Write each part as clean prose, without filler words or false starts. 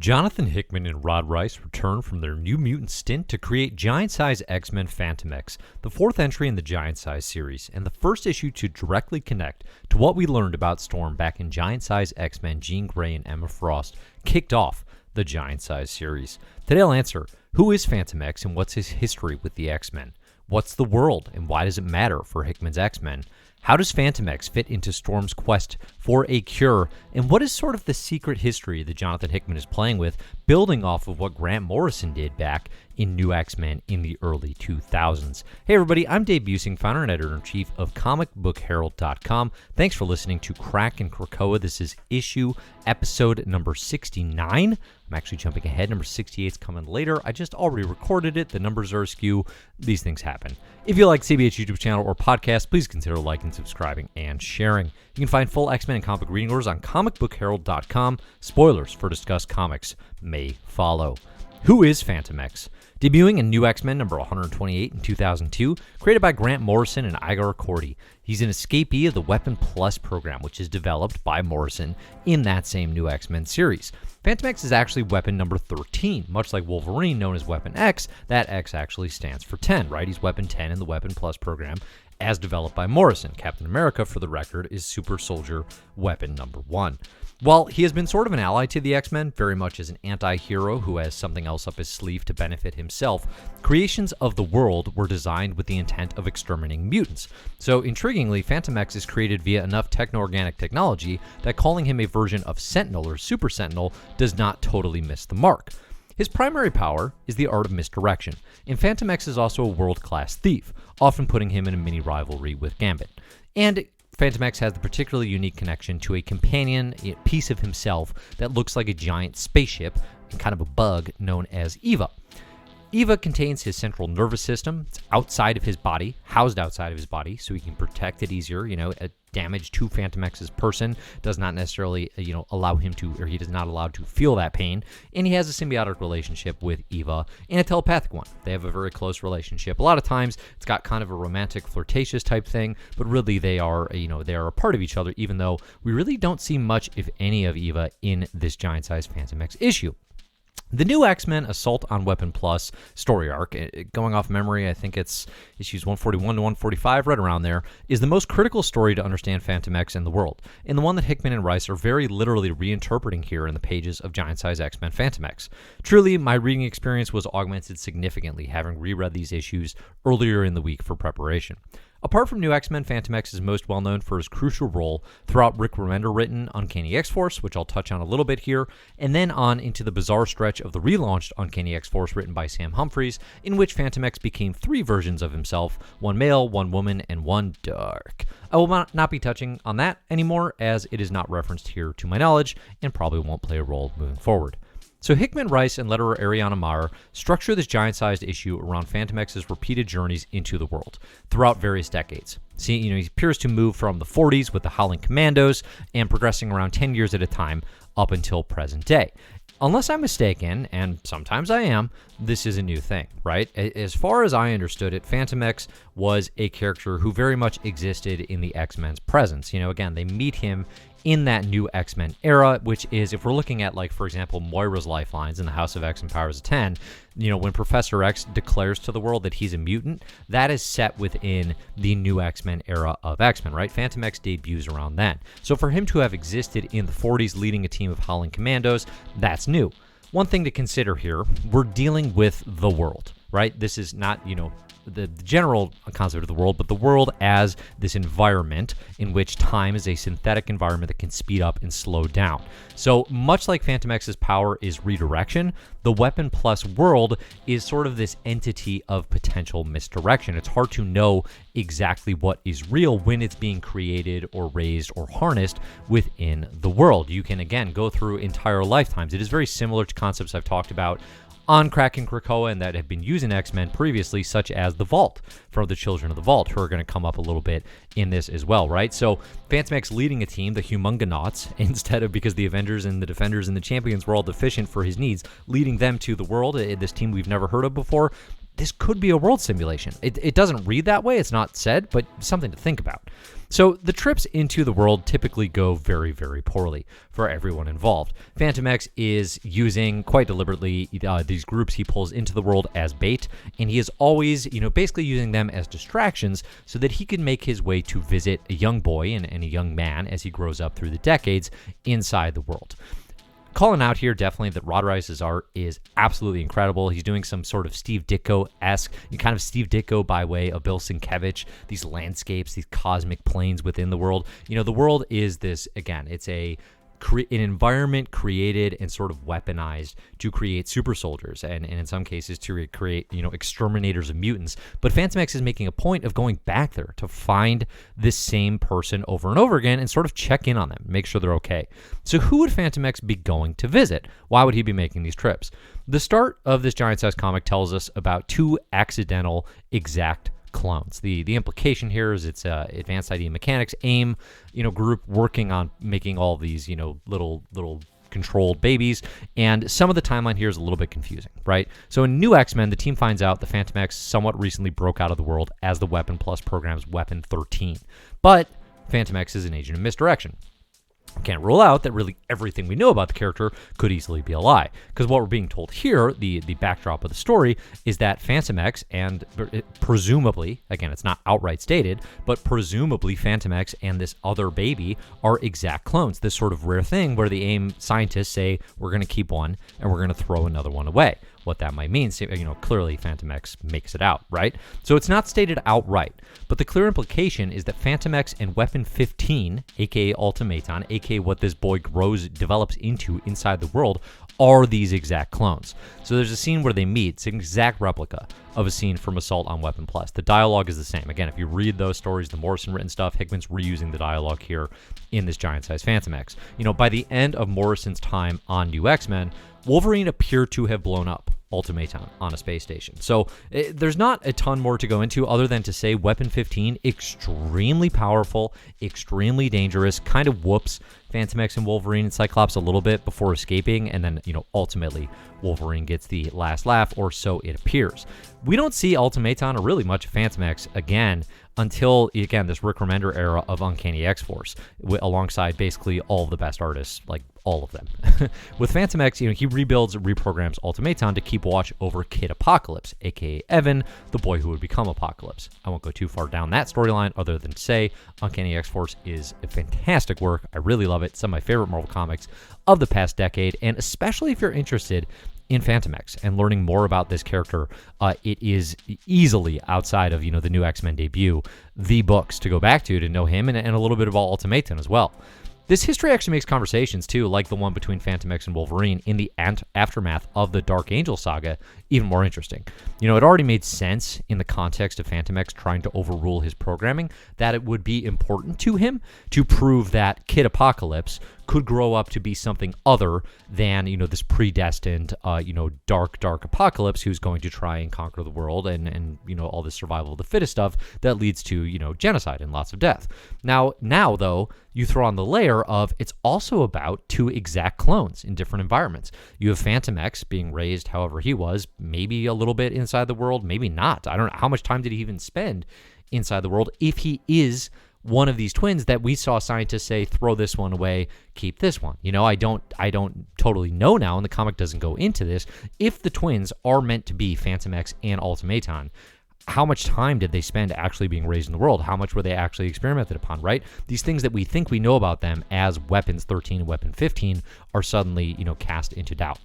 Jonathan Hickman and Rod Reis return from their New Mutant stint to create giant-size X-Men Fantomex, the fourth entry in the giant-size series, and the first issue to directly connect to what we learned about Storm back in giant-size X-Men Jean Grey and Emma Frost kicked off the giant-size series. Today I'll answer, who is Fantomex and what's his history with the X-Men? What's the world and why does it matter for Hickman's X-Men? How does Fantomex fit into Storm's quest for a cure? And what is sort of the secret history that Jonathan Hickman is playing with, building off of what Grant Morrison did back in New X-Men in the early 2000s? Hey everybody, I'm Dave Busing, founder and editor-in-chief of comicbookherald.com. Thanks for listening to Krakin Krakoa. This is episode number 69. I'm actually jumping ahead. Number 68 is coming later. I just already recorded it. The numbers are askew. These things happen. If you like CBH YouTube channel or podcast, please consider liking, subscribing, and sharing. You can find full X-Men and comic book reading orders on comicbookherald.com. Spoilers for discussed comics may follow. Who is Fantomex? Debuting in New X-Men number 128 in 2002, created by Grant Morrison and Igor Cordy. He's an escapee of the Weapon Plus program, which is developed by Morrison in that same New X-Men series. Fantomex is actually weapon number 13. Much like Wolverine, known as Weapon X, that X actually stands for 10, right? He's weapon 10 in the Weapon Plus program, as developed by Morrison. Captain America, for the record, is Super Soldier weapon number 1. While he has been sort of an ally to the X-Men, very much as an anti-hero who has something else up his sleeve to benefit himself, creations of the world were designed with the intent of exterminating mutants. So, intriguingly, Fantomex is created via enough techno-organic technology that calling him a version of Sentinel or Super Sentinel does not totally miss the mark. His primary power is the art of misdirection, and Fantomex is also a world-class thief, often putting him in a mini rivalry with Gambit. And Fantomex has the particularly unique connection to a companion piece of himself that looks like a giant spaceship and kind of a bug known as Eva. Eva contains his central nervous system. It's outside of his body, housed outside of his body, so he can protect it easier. A damage to Fantomex's person does not necessarily, allow him to, or he is not allowed to feel that pain. And he has a symbiotic relationship with Eva and a telepathic one. They have a very close relationship. A lot of times it's got kind of a romantic, flirtatious type thing, but really they are a part of each other, even though we really don't see much, if any, of Eva in this giant-sized Fantomex issue. The New X-Men Assault on Weapon Plus story arc, going off memory, I think it's issues 141 to 145, right around there, is the most critical story to understand Fantomex and the world, and the one that Hickman and Reis are very literally reinterpreting here in the pages of giant-size X-Men Fantomex. Truly, my reading experience was augmented significantly having reread these issues earlier in the week for preparation. Apart from New X-Men, Fantomex is most well known for his crucial role throughout Rick Remender-written Uncanny X-Force, which I'll touch on a little bit here, and then on into the bizarre stretch of the relaunched Uncanny X-Force written by Sam Humphries, in which Fantomex became 3 versions of himself, one male, one woman, and one dark. I will not be touching on that anymore, as it is not referenced here to my knowledge, and probably won't play a role moving forward. So Hickman, Reis, and letterer Ariana Maher structure this giant-sized issue around Fantomex's repeated journeys into the world throughout various decades. See, he appears to move from the 40s with the Howling Commandos and progressing around 10 years at a time up until present day. Unless I'm mistaken, and sometimes I am, this is a new thing, right? As far as I understood it, Fantomex was a character who very much existed in the X-Men's presence. Again, they meet him in that New X-Men era, which is, if we're looking at, like, for example, Moira's lifelines in the House of X and Powers of 10, when Professor X declares to the world that he's a mutant, that is set within the New X-Men era of X-Men, right? Fantomex debuts around then. So for him to have existed in the 40s leading a team of Howling Commandos, that's new. One thing to consider here, we're dealing with the world, right? This is not, the general concept of the world, but the world as this environment in which time is a synthetic environment that can speed up and slow down. So much like Fantomex's power is redirection, the Weapon Plus world is sort of this entity of potential misdirection. It's hard to know exactly what is real when it's being created or raised or harnessed within the world. You can, again, go through entire lifetimes. It is very similar to concepts I've talked about on Krakin Krakoa and that have been used in X-Men previously, such as the Vault from the Children of the Vault, who are going to come up a little bit in this as well, right? So Fantomex leading a team, the Humungonauts, instead of, because the Avengers and the Defenders and the Champions were all deficient for his needs, leading them to the world, this team we've never heard of before. This could be a world simulation. It doesn't read that way, it's not said, but something to think about. So the trips into the world typically go very, very poorly for everyone involved. Fantomex is using, quite deliberately, these groups he pulls into the world as bait, and he is always, basically using them as distractions so that he can make his way to visit a young boy and a young man as he grows up through the decades inside the world. Calling out here definitely that Rod Reis's art is absolutely incredible. He's doing some sort of Steve Ditko-esque, kind of Steve Ditko by way of Bill Sienkiewicz, these landscapes, these cosmic planes within the world. The world is this, again, it's an environment created and sort of weaponized to create super soldiers and in some cases to create, exterminators of mutants. But Fantomex is making a point of going back there to find this same person over and over again and sort of check in on them, make sure they're okay. So who would Fantomex be going to visit? Why would he be making these trips? The start of this giant-sized comic tells us about two accidental exact clones. The implication here is it's Advanced ID Mechanics AIM, group working on making all these, little controlled babies, and some of the timeline here is a little bit confusing, right? So in New X-Men, the team finds out the Fantomex somewhat recently broke out of the world as the Weapon Plus program's Weapon 13, but Fantomex is an agent of misdirection. Can't rule out that really everything we know about the character could easily be a lie, because what we're being told here, the backdrop of the story, is that Fantomex and presumably, again, it's not outright stated, but presumably Fantomex and this other baby are exact clones, this sort of rare thing where the AIM scientists say we're going to keep one and we're going to throw another one away. What that might mean, clearly Fantomex makes it out, right? So it's not stated outright, but the clear implication is that Fantomex and Weapon 15, aka Ultimaton, aka what this boy develops into inside the world, are these exact clones. So there's a scene where they meet. It's an exact replica of a scene from Assault on Weapon Plus. The dialogue is the same. Again, if you read those stories, the Morrison written stuff, Hickman's reusing the dialogue here in this giant-sized Fantomex. By the end of Morrison's time on New X-Men, Wolverine appeared to have blown up Ultimaton on a space station. So there's not a ton more to go into other than to say Weapon 15, extremely powerful, extremely dangerous, kind of whoops Fantomex and Wolverine and Cyclops a little bit before escaping, and then, ultimately Wolverine gets the last laugh, or so it appears. We don't see Ultimaton or really much of Fantomex again until, again, this Rick Remender era of Uncanny X-Force, alongside basically all of the best artists, like all of them. With Fantomex, he reprograms Ultimaton to keep watch over Kid Apocalypse, aka Evan, the boy who would become Apocalypse. I won't go too far down that storyline other than to say Uncanny X-Force is a fantastic work. I really love it. Some of my favorite Marvel comics of the past decade, and especially if you're interested in Fantomex and learning more about this character, it is easily, outside of the new X-Men debut, the books to go back to know him and a little bit about Ultimaton as well. This history actually makes conversations, too, like the one between Fantomex and Wolverine in the aftermath of the Dark Angel saga, even more interesting. It already made sense in the context of Fantomex trying to overrule his programming that it would be important to him to prove that Kid Apocalypse could grow up to be something other than, this predestined, dark apocalypse who's going to try and conquer the world and all this survival of the fittest stuff that leads to, genocide and lots of death. Now, though, you throw on the layer of it's also about two exact clones in different environments. You have Fantomex being raised however he was, maybe a little bit inside the world, maybe not. I don't know. How much time did he even spend inside the world if he is one of these twins that we saw scientists say, throw this one away, keep this one? I don't totally know now, and the comic doesn't go into this. If the twins are meant to be Fantomex and Ultimaton, how much time did they spend actually being raised in the world? How much were they actually experimented upon, right? These things that we think we know about them as Weapons 13 and Weapon 15 are suddenly, cast into doubt.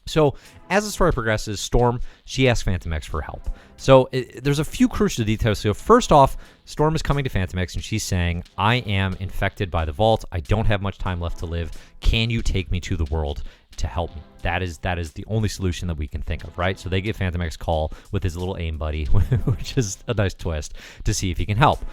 So as the story progresses, Storm, she asks Fantomex for help. So there's a few crucial details. So first off, Storm is coming to Fantomex and she's saying, I am infected by the Vault. I don't have much time left to live. Can you take me to the world to help me? That is the only solution that we can think of, right? So they give Fantomex a call with his little AIM buddy, which is a nice twist, to see if he can help.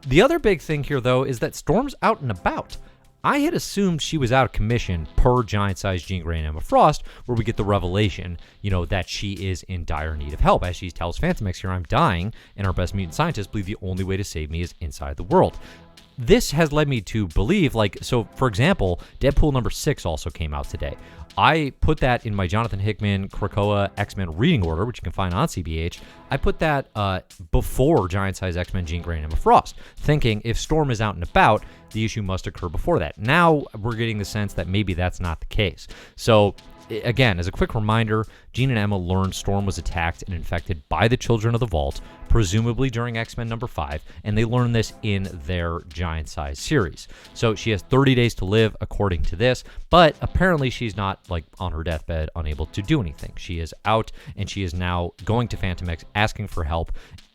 The other big thing here, though, is that Storm's out and about. I had assumed she was out of commission per giant-sized Jean Grey and Emma Frost, where we get the revelation, that she is in dire need of help. As she tells Fantomex here, I'm dying, and our best mutant scientists believe the only way to save me is inside the world. this has led me to believe, so for example, Deadpool #6 also came out today. I put that in my Jonathan Hickman Krakoa X-Men reading order, which you can find on CBH. I put that before Giant Size X-Men Jean Grey and Emma Frost, thinking if Storm is out and about, the issue must occur before that. Now we're getting the sense that maybe that's not the case. So again, as a quick reminder, Jean and Emma learned Storm was attacked and infected by the Children of the Vault, presumably during X-Men #5, and they learned this in their Giant Size series. So she has 30 days to live, according to this, but apparently she's not, on her deathbed, unable to do anything. She is out, and she is now going to Fantomex, asking for help,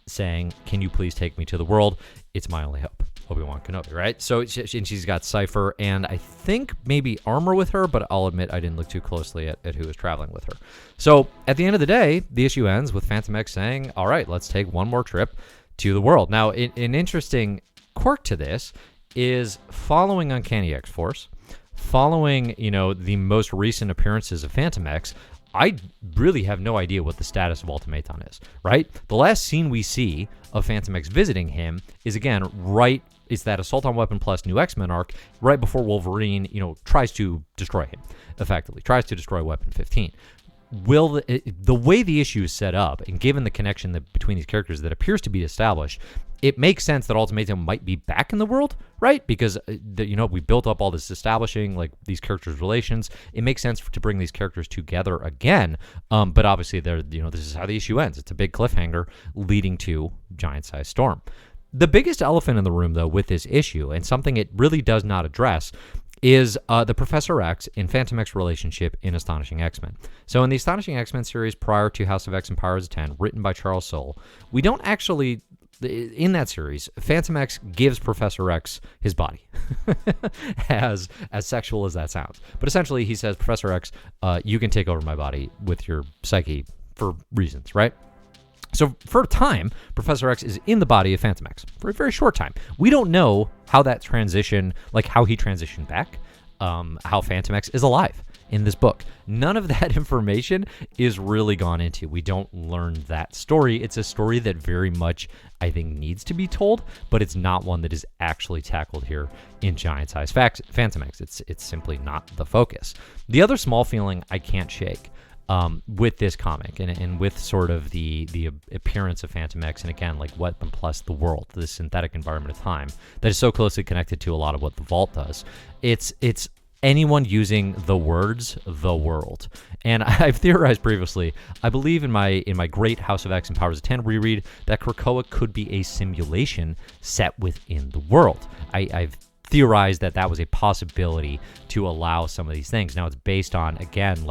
saying, "Can you please take me to the world? It's my only hope." Obi-Wan Kenobi, right? So she's got Cypher and I think maybe Armor with her, but I'll admit I didn't look too closely at who was traveling with her. So at the end of the day, the issue ends with Fantomex saying, all right, let's take one more trip to the world. Now, an interesting quirk to this is following Uncanny X-Force, following, the most recent appearances of Fantomex, I really have no idea what the status of Ultimaton is, right? The last scene we see of Fantomex visiting him is, again, it's that Assault on Weapon Plus New X-Men arc right before Wolverine, tries to destroy him, effectively, tries to destroy Weapon 15. The way the issue is set up, and given the connection between these characters that appears to be established, it makes sense that Ultimatum might be back in the world, right? Because, we built up all this establishing, these characters' relations. It makes sense to bring these characters together again. But obviously, this is how the issue ends. It's a big cliffhanger leading to Giant-Size Storm. The biggest elephant in the room, though, with this issue, and something it really does not address, is the Professor X and Fantomex relationship in Astonishing X-Men. So in the Astonishing X-Men series prior to House of X and Powers of 10, written by Charles Soule, we don't actually... In that series, Fantomex gives Professor X his body, as sexual as that sounds. But essentially, he says, Professor X, you can take over my body with your psyche for reasons, right? So for a time, Professor X is in the body of Fantomex for a very short time. We don't know how that transition, how he transitioned back, how Fantomex is alive in this book. None of that information is really gone into. We don't learn that story. It's a story that very much, I think, needs to be told, but it's not one that is actually tackled here in Giant Size Fantomex. It's simply not the focus. The other small feeling I can't shake with this comic and with sort of the appearance of Fantomex, and again, Weapon Plus the world, this synthetic environment of time that is so closely connected to a lot of what the Vault does. It's anyone using the words "the world," and I've theorized previously. I believe in my great House of X and Powers of 10 reread that Krakoa could be a simulation set within the world. I've theorized that was a possibility to allow some of these things. Now it's based on, again,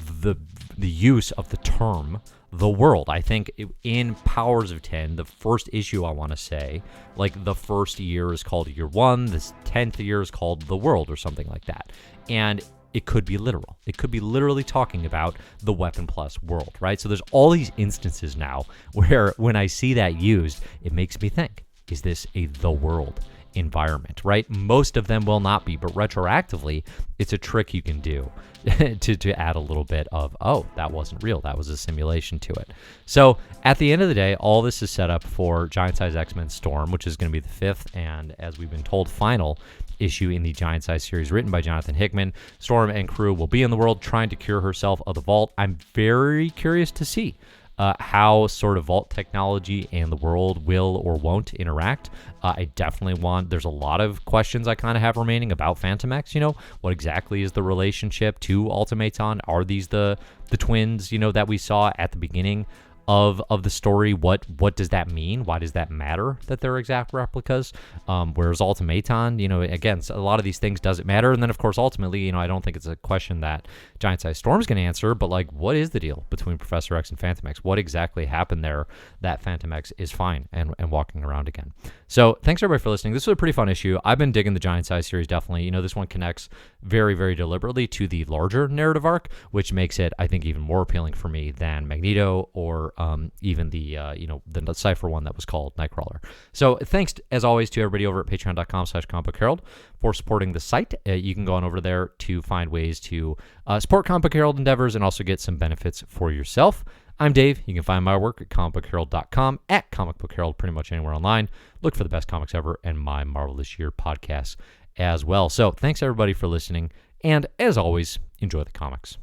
the use of the term "the world." I think in Powers of 10, the first issue, I want to say, the first year is called Year 1, this 10th year is called The World, or something like that. And it could be literal. It could be literally talking about the Weapon Plus world, right? So there's all these instances now where when I see that used, it makes me think, is this a The World environment, right? Most of them will not be, but retroactively, it's a trick you can do to add a little bit of, oh, that wasn't real. That was a simulation to it. So at the end of the day, all this is set up for Giant Size X-Men Storm, which is going to be the 5th and, as we've been told, final issue in the Giant Size series written by Jonathan Hickman. Storm and crew will be in the world trying to cure herself of the Vault. I'm very curious to see how sort of Vault technology and the world will or won't interact. I definitely there's a lot of questions I kind of have remaining about Fantomex. What exactly is the relationship to Ultimaton? Are these the twins, that we saw at the beginning of the story? What does that mean? Why does that matter that they're exact replicas? Whereas Ultimaton, again, a lot of these things doesn't matter. And then, of course, ultimately, I don't think it's a question that Giant Size Storm's going to answer, but what is the deal between Professor X and Fantomex? What exactly happened there that Fantomex is fine and walking around again? So thanks everybody for listening. This was a pretty fun issue. I've been digging the Giant Size series, definitely. This one connects very, very deliberately to the larger narrative arc, which makes it, I think, even more appealing for me than Magneto or even the Cypher one that was called Nightcrawler. So thanks, as always, to everybody over at patreon.com/comicbookherald for supporting the site. You can go on over there to find ways to support Comic Book Herald endeavors and also get some benefits for yourself. I'm Dave. You can find my work at comicbookherald.com, at Comic Book Herald, pretty much anywhere online. Look for the best comics ever and my Marvel This Year podcast as well. So thanks everybody for listening, and as always, enjoy the comics.